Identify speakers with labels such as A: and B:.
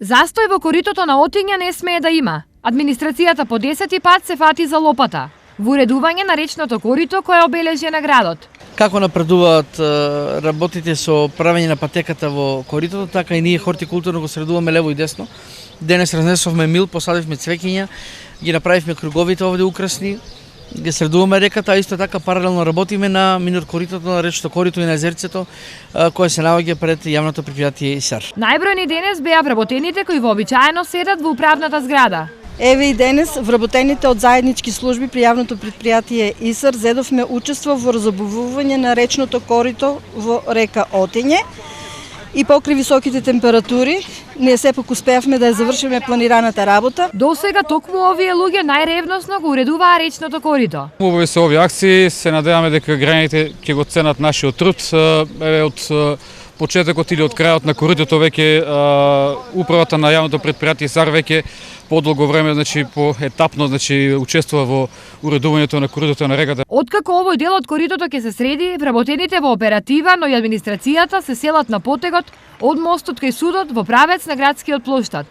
A: Застој во коритото на Отиња не смее да има. Администрацијата по 10-ти пат се фати за лопата во уредување на речното корито кое обележи на градот.
B: Како напредуваат работите со правење на патеката во коритото, така и ние хортикултурно го средуваме лево и десно. Денес разнесовме мил, посадивме цвеќиња, ги направивме круговите овде украсни, ги средуваме реката, а исто така паралелно работиме на минор коритото, на речното корито и на езерцето, кое се наоѓа пред јавното предпријатие ИСАР.
A: Најбројни денес беа вработените кои вообичаено седат во управната зграда.
C: Еве и денес вработените од заеднички служби при јавното предпријатие ИСАР зедовме учество во разобувување на речното корито во река Отиње. И покрај високите температури, ние сепак успеавме да ја завршиме планираната работа.
A: До сега токму овие луѓе најревносно го уредуваа речното корито.
D: Убави се овие акции, се надеваме дека граѓаните ќе го ценат нашиот труд. Од почетокот или од крајот на коритото веќе управата на јавното предпријатие ИСАР веќе подолго време, поетапно, учествува во уредувањето на коритото на реката.
A: Откако овој дел од коритото ќе се среди, вработените во оператива, но и администрацијата се селат на потегот од мостот кај судот во правец на градскиот плоштад.